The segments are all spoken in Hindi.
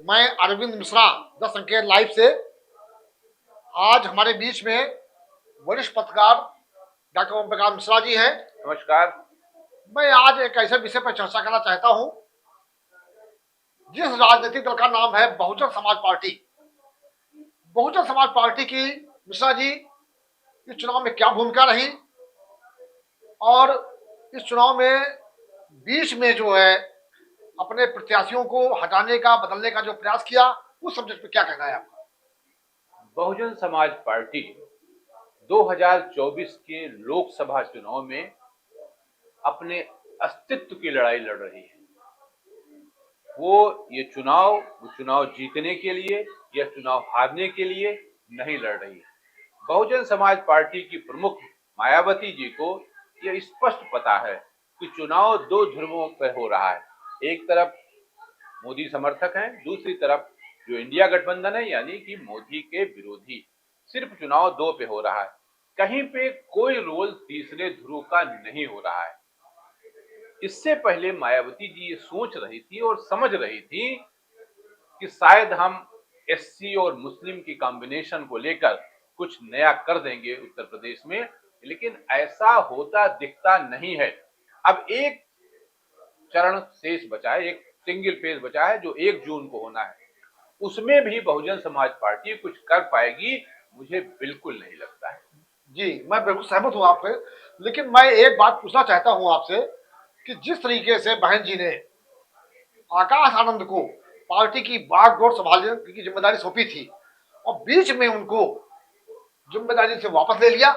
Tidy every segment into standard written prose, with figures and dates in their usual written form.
मैं अरविंद मिश्रा 10 संकेत लाइव से। आज हमारे बीच में वरिष्ठ पत्रकार डॉक्टर ओम प्रकाश मिश्रा जी हैं। नमस्कार। मैं आज एक ऐसे विषय पर चर्चा करना चाहता हूं जिस राजनीतिक दल का नाम है बहुजन समाज पार्टी। बहुजन समाज पार्टी की मिश्रा जी इस चुनाव में क्या भूमिका रही और इस चुनाव में बीच में जो है अपने प्रत्याशियों को हटाने का बदलने का जो प्रयास किया, उस सब्जेक्ट पे क्या कहना है आपका? बहुजन समाज पार्टी 2024 के लोकसभा चुनाव में अपने अस्तित्व की लड़ाई लड़ रही है। वो चुनाव जीतने के लिए या चुनाव हारने के लिए नहीं लड़ रही है। बहुजन समाज पार्टी की प्रमुख मायावती जी को यह स्पष्ट पता है कि चुनाव दो ध्रुवों पर हो रहा है। एक तरफ मोदी समर्थक हैं, दूसरी तरफ जो इंडिया गठबंधन है यानी कि मोदी के विरोधी। सिर्फ चुनाव दो पे हो रहा है, कहीं पे कोई रोल तीसरे ध्रुव का नहीं हो रहा है। इससे पहले मायावती जी ये सोच रही थी और समझ रही थी कि शायद हम एससी और मुस्लिम की कॉम्बिनेशन को लेकर कुछ नया कर देंगे उत्तर प्रदेश में, लेकिन ऐसा होता दिखता नहीं है। अब एक चरण शेष बचा है, एक सिंगल फेज बचा है जो 1 जून को होना है। उसमें भी बहुजन समाज पार्टी कुछ कर पाएगी, मुझे बिल्कुल नहीं लगता है। जी, मैं बिल्कुल सहमत हूं आपसे, लेकिन मैं एक बात पूछना चाहता हूं आपसे कि जिस तरीके से बहन जी ने आकाश आनंद को पार्टी की बागडोर संभालने की जिम्मेदारी सौंपी थी और बीच में उनको जिम्मेदारी से वापस ले लिया,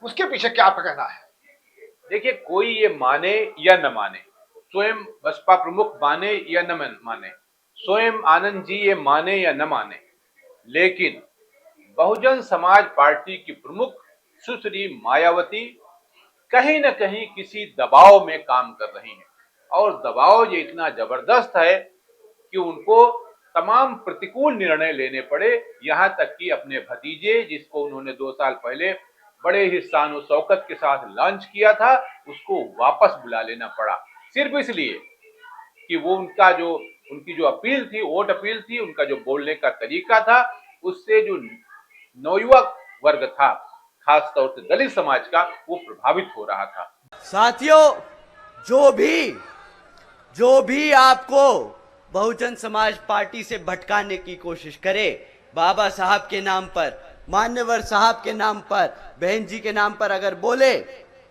उसके पीछे क्या आपका कहना है? देखिए, कोई ये माने या न माने, स्वयं बसपा प्रमुख माने या न माने, स्वयं आनंद जी ये माने या न माने, लेकिन बहुजन समाज पार्टी की प्रमुख सुश्री मायावती कहीं न कहीं किसी दबाव में काम कर रही हैं और दबाव ये इतना जबरदस्त है कि उनको तमाम प्रतिकूल निर्णय लेने पड़े। यहां तक कि अपने भतीजे, जिसको उन्होंने 2 साल पहले बड़े ही शान और शौकत के साथ लॉन्च किया था, उसको वापस बुला लेना पड़ा, सिर्फ इसलिए कि वो उनकी जो अपील थी, वोट अपील थी, उनका जो बोलने का तरीका था, उससे जो नवयुवक वर्ग था, खास तौर से दलित समाज का, वो प्रभावित हो रहा था। साथियों, जो भी आपको बहुजन समाज पार्टी से भटकाने की कोशिश करे, बाबा साहब के नाम पर, मान्यवर साहब के नाम पर, बहन जी के नाम पर अगर बोले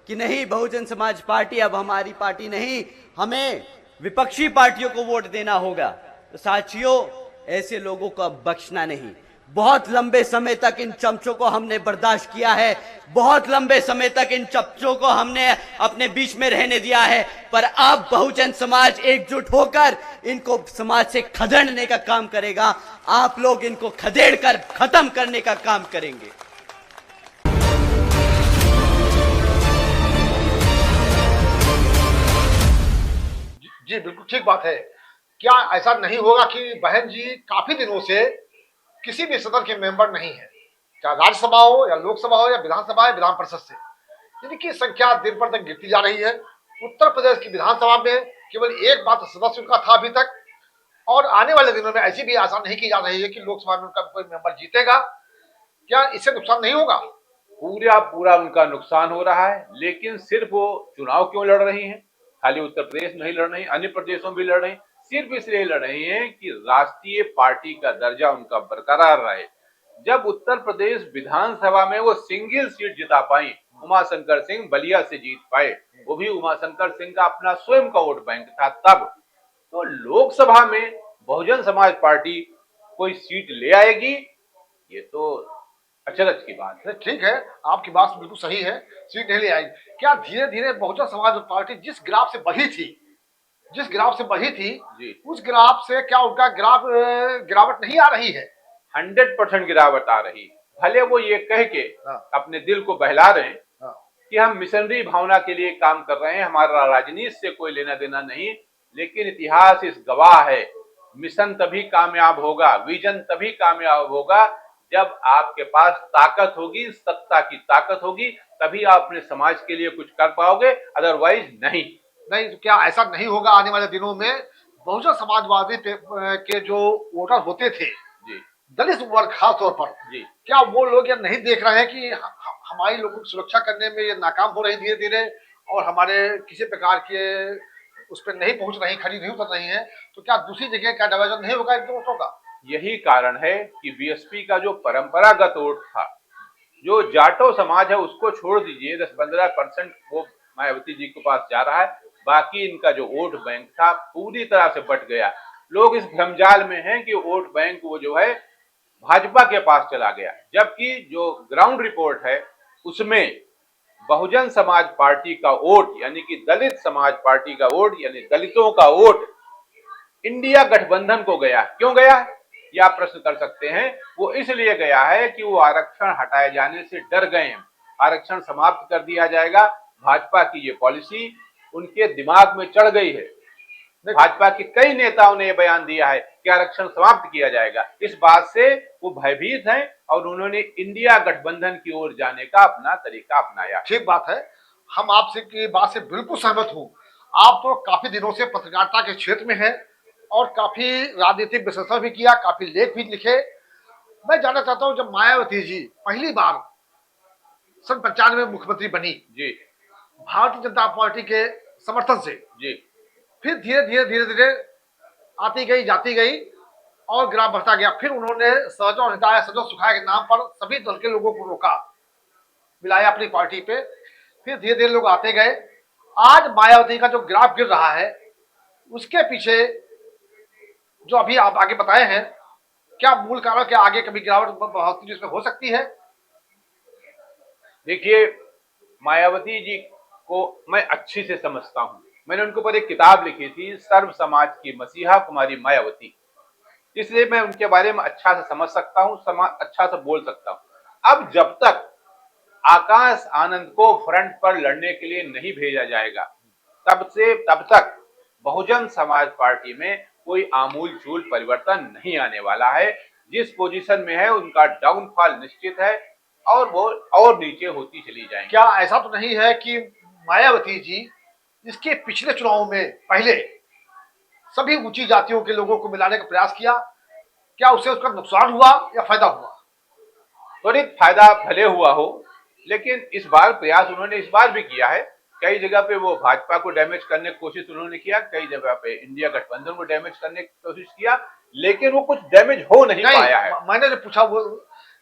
कि नहीं बहुजन समाज पार्टी अब हमारी पार्टी नहीं, हमें विपक्षी पार्टियों को वोट देना होगा, तो साथियों ऐसे लोगों को अब बख्शना नहीं। बहुत लंबे समय तक इन चमचों को हमने बर्दाश्त किया है, बहुत लंबे समय तक इन चमचों को हमने अपने बीच में रहने दिया है, पर अब बहुजन समाज एकजुट होकर इनको समाज से खदेड़ने का काम करेगा। आप लोग इनको खदेड़ कर खत्म करने का काम करेंगे। जी बिल्कुल ठीक बात है। क्या ऐसा नहीं होगा कि बहन जी काफी दिनों से किसी भी सदन के मेंबर नहीं है, चाहे राज्यसभा हो या लोकसभा हो या विधानसभा या विधान परिषद से, जिनकी संख्या दिन पर दिन गिरती जा रही है। उत्तर प्रदेश की विधानसभा में केवल एक मात्र सदस्य उनका था अभी तक, और आने वाले दिनों में ऐसी भी आशा नहीं की जा रही है कि लोकसभा में उनका कोई मेंबर जीतेगा। क्या इससे नुकसान नहीं होगा? पूरा उनका नुकसान हो रहा है, लेकिन सिर्फ वो चुनाव क्यों लड़ रही हैं? खाली उत्तर प्रदेश में ही लड़ रही हैं, अन्य प्रदेशों में भी लड़ रही हैं। सिर्फ इसलिए लड़ रही हैं कि राष्ट्रीय पार्टी का दर्जा उनका बरकरार रहे। जब उत्तर प्रदेश विधानसभा में वो सिंगल सीट जिता पाई, उमाशंकर सिंह बलिया से जीत पाए, वो भी उमाशंकर सिंह का अपना स्वयं का वोट बैंक था तब, तो लोकसभा में बहुजन समाज पार्टी कोई सीट ले आएगी, ये तो अचरज की बात है। ठीक है, आपकी बात बिल्कुल सही है, सीट नहीं ले आएगी। क्या धीरे धीरे बहुजन समाज पार्टी जिस ग्राफ से बढ़ी थी जी, उस ग्राफ से क्या उनका गिरावट नहीं आ रही है? 100% गिरावट आ रही। भले वो ये कह के हाँ, अपने दिल को बहला रहे हैं हाँ, कि हम मिशनरी भावना के लिए काम कर रहे हैं, हमारा राजनीति से कोई लेना देना नहीं, लेकिन इतिहास इस गवाह है, मिशन तभी कामयाब होगा, विजन तभी कामयाब होगा जब आपके पास ताकत होगी, सत्ता की ताकत होगी, तभी आप अपने समाज के लिए कुछ कर पाओगे, अदरवाइज नहीं। नहीं तो क्या ऐसा नहीं होगा आने वाले दिनों में बहुजन समाजवादी के जो वोटर होते थे, जी दलित वर्ग खास तौर पर, जी क्या वो लोग ये नहीं देख रहे हैं कि हमारी लोगों की सुरक्षा करने में ये नाकाम हो रही धीरे धीरे, और हमारे किसी प्रकार के उस पर नहीं पहुंच रही, खड़ी नहीं उतर रही है, तो क्या दूसरी जगह का डाइवर्जन नहीं होगा इन वोटों का? यही कारण है कि बीएसपी का जो परंपरागत वोट था, जो जाटो समाज है उसको छोड़ दीजिए, 10-15% वो मायावती जी के पास जा रहा है। बाकी इनका जो वोट बैंक था पूरी तरह से बट गया। लोग इस भ्रमजाल में हैं कि वोट बैंक वो जो है भाजपा के पास चला गया, जबकि जो ग्राउंड रिपोर्ट है उसमें बहुजन समाज पार्टी का वोट यानी कि दलित समाज पार्टी का वोट यानी दलितों का वोट इंडिया गठबंधन को गया। क्यों गया ये आप प्रश्न कर सकते हैं। वो इसलिए गया है कि वो आरक्षण हटाए जाने से डर गए हैं। आरक्षण समाप्त कर दिया जाएगा, भाजपा की ये पॉलिसी उनके दिमाग में चढ़ गई है। भाजपा के कई नेताओं ने यह बयान दिया है कि आरक्षण समाप्त किया जाएगा। इस बात से वो भयभीत हैं और उन्होंने इंडिया गठबंधन की ओर जाने का अपना तरीका अपनाया। ठीक बात है, हम आपसे की बात से बिल्कुल सहमत हूँ। आप तो काफी दिनों से पत्रकारिता के क्षेत्र में हैं और काफी राजनीतिक विश्लेषण भी किया, काफी लेख भी लिखे। मैं जानना चाहता हूँ, जब मायावती जी पहली बार सन 95 में मुख्यमंत्री बनी जी भारतीय जनता पार्टी के समर्थन से, जी फिर धीरे धीरे आती गई जाती गई और ग्राफ बढ़ता गया, फिर उन्होंने सहजों हिताय सजो सुखाय के नाम पर सभी दल के लोगों को रोका, मिलाया अपनी पार्टी पे, फिर धीरे धीरे लोग आते गए। आज मायावती का जो ग्राफ गिर रहा है, उसके पीछे जो अभी आप आगे बताए हैं, क्या मूल कारण, क्या आगे कभी गिरावट बढ़ोतरी इसमें हो सकती है? देखिए, मायावती जी को मैं अच्छी से समझता हूं। मैंने उनके ऊपर एक किताब लिखी थी, सर्व समाज की मसीहा कुमारी मायावती, इसलिए मैं उनके बारे में अच्छा से समझ सकता हूं, अच्छा से बोल सकता हूं। अब जब तक आकाश आनंद को फ्रंट पर लड़ने के लिए नहीं भेजा जाएगा, तब तक बहुजन समाज पार्टी में कोई आमूल चूल परिवर्तन नहीं आने वाला है। जिस पोजीशन में है उनका डाउनफॉल निश्चित है और वो और नीचे होती चली जाएंगी। क्या ऐसा तो नहीं है कि मायावती जी इसके पिछले चुनाव में पहले सभी ऊंची जातियों के लोगों को मिलाने का प्रयास किया, क्या उससे उसका नुकसान हुआ या फायदा हुआ? त्वरित फायदा भले हुआ हो, लेकिन इस बार प्रयास उन्होंने इस बार भी किया है। कई जगह पे वो भाजपा को डैमेज करने की कोशिश उन्होंने किया, कई जगह पे इंडिया गठबंधन को डैमेज करने की कोशिश किया, लेकिन वो कुछ डैमेज हो नहीं पाया है। मैंने जो पूछा वो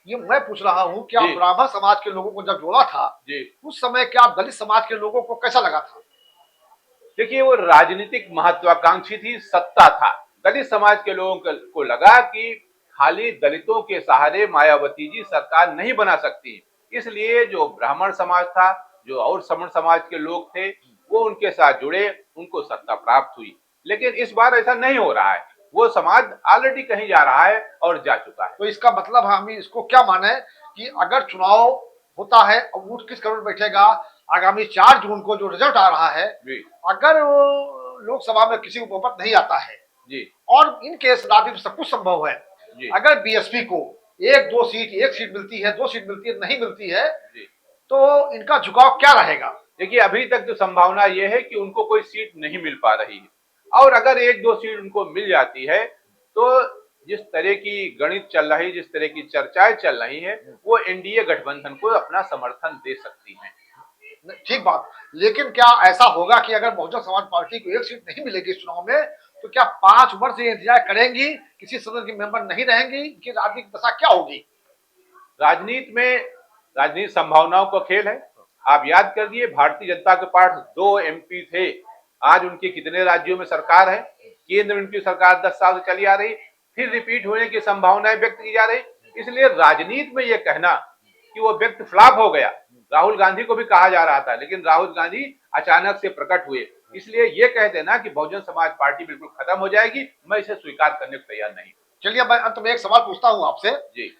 ये मैं पूछ रहा हूँ, क्या जी ब्राह्मण समाज के लोगों को जब जोड़ा था, जी उस समय क्या दलित समाज के लोगों को कैसा लगा था? देखिए, वो राजनीतिक महत्वाकांक्षी थी, सत्ता था। दलित समाज के लोगों को लगा कि खाली दलितों के सहारे मायावती जी सरकार नहीं बना सकती, इसलिए जो ब्राह्मण समाज था, जो और सवर्ण समाज के लोग थे, वो उनके साथ जुड़े, उनको सत्ता प्राप्त हुई। लेकिन इस बार ऐसा नहीं हो रहा है, वो समाज ऑलरेडी कहीं जा रहा है और जा चुका है। तो इसका मतलब हम इसको क्या माने कि अगर चुनाव होता है और वोट किस करोड़ बैठेगा, आगामी 4 जून को जो रिजल्ट आ रहा है, जी अगर लोकसभा में किसी को बहुमत नहीं आता है, जी और इन केस राजनीति में सब कुछ संभव है, जी अगर बीएसपी को 1-2 सीट, 1 सीट मिलती है, 2 सीट मिलती है, नहीं मिलती है, जी तो इनका झुकाव क्या रहेगा? देखिए, अभी तक जो संभावना ये है कि उनको कोई सीट नहीं मिल पा रही है, और अगर 1-2 सीट उनको मिल जाती है तो जिस तरह की गणित चल रही, जिस तरह की चर्चाएं चल रही हैं, वो एनडीए गठबंधन को अपना समर्थन दे सकती हैं। ठीक बात, लेकिन क्या ऐसा होगा कि अगर बहुजन समाज पार्टी को 1 सीट नहीं मिलेगी इस चुनाव में, तो क्या 5 वर्ष ये इंतजार करेंगी, किसी सदन की मेंबर नहीं रहेंगी, कि राजनीतिक दशा क्या होगी? राजनीति संभावनाओं का खेल है। आप याद कर दिए, भारतीय जनता के पास 2 एमपी थे, आज उनके कितने राज्यों में सरकार है? केंद्र में उनकी सरकार 10 साल से चली आ रही, फिर रिपीट होने की संभावनाएं व्यक्त की जा रही। इसलिए राजनीति में यह कहना कि वो व्यक्ति फ्लॉप हो गया, राहुल गांधी को भी कहा जा रहा था, लेकिन राहुल गांधी अचानक से प्रकट हुए, इसलिए ये कह देना कि बहुजन समाज पार्टी बिल्कुल खत्म हो जाएगी, मैं इसे स्वीकार करने को तैयार नहीं। चलिए, मैं अंत में एक सवाल पूछता हूं आपसे। जी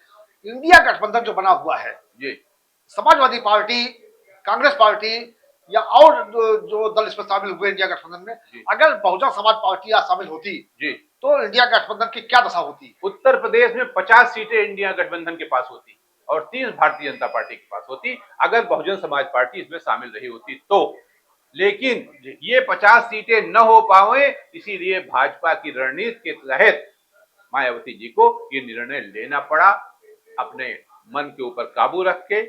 इंडिया गठबंधन जो बना हुआ है, जी समाजवादी पार्टी, कांग्रेस पार्टी या और जो दल इसमें शामिल हुए इंडिया गठबंधन में, अगर बहुजन समाज पार्टी आज शामिल होती जी तो इंडिया गठबंधन की क्या दशा होती? उत्तर प्रदेश में 50 सीटें इंडिया गठबंधन के पास होती और 30 भारतीय जनता पार्टी के पास होती, अगर बहुजन समाज पार्टी इसमें शामिल रही होती तो। लेकिन ये 50 सीटें न हो पाए, इसीलिए भाजपा की रणनीति के तहत मायावती जी को ये निर्णय लेना पड़ा, अपने मन के ऊपर काबू रख के,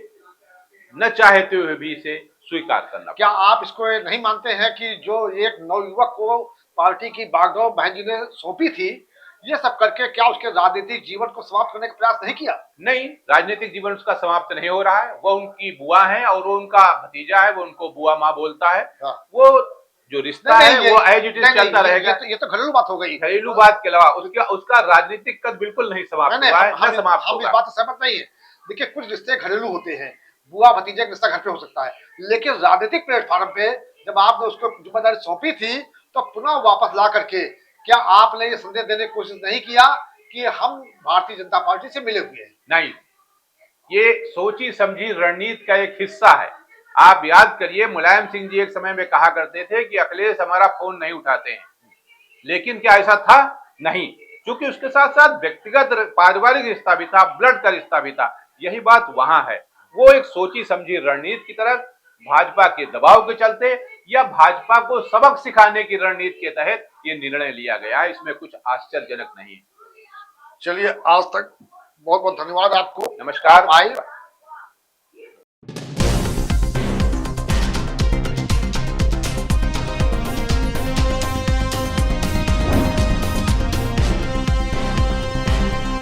न चाहते हुए भी इसे स्वीकार करना क्या पड़ा। आप इसको नहीं मानते हैं कि जो एक नवयुवक को पार्टी की बागडोर बहन जी ने सौंपी थी, ये सब करके क्या उसके राजनीतिक जीवन को समाप्त करने का प्रयास नहीं किया? नहीं, राजनीतिक जीवन उसका समाप्त नहीं हो रहा है। वो उनकी बुआ है और वो उनका भतीजा है, वो उनको बुआ माँ बोलता है। हाँ। वो जो रिश्ता नहीं, है नहीं, वो एज इट इज नहीं, चलता नहीं, रहेगा। ये तो घरेलू बात हो गई। घरेलू बात के अलावा उसका राजनीतिक कद बिल्कुल नहीं समाप्त नहीं, हुआ है, हम न समाप्त हम इस होगा। बात से सहमत नहीं है। देखिए, कुछ रिश्ते घरेलू होते हैं, बुआ भतीजे का रिश्ता घर पे हो सकता है, लेकिन राजनीतिक प्लेटफॉर्म पे जब आपने उसको जिम्मेदारी सौंपी थी, तो पुनः वापस ला करके क्या आपने ये संदेश देने की कोशिश नहीं किया कि हम भारतीय जनता पार्टी से मिले हुए हैं? नहीं, ये सोची समझी रणनीति का एक हिस्सा है। आप याद करिए, मुलायम सिंह जी एक समय में कहा करते थे कि अखिलेश हमारा फोन नहीं उठाते हैं, लेकिन क्या ऐसा था? नहीं, क्योंकि उसके साथ साथ व्यक्तिगत पारिवारिक रिश्ता भी था, ब्लड का रिश्ता भी था। यही बात वहां है। वो एक सोची समझी रणनीति की तरफ भाजपा के दबाव के चलते या भाजपा को सबक सिखाने की रणनीति के तहत ये निर्णय लिया गया है। इसमें कुछ आश्चर्यजनक नहीं है। चलिए, आज तक बहुत बहुत धन्यवाद आपको। नमस्कार। आप आए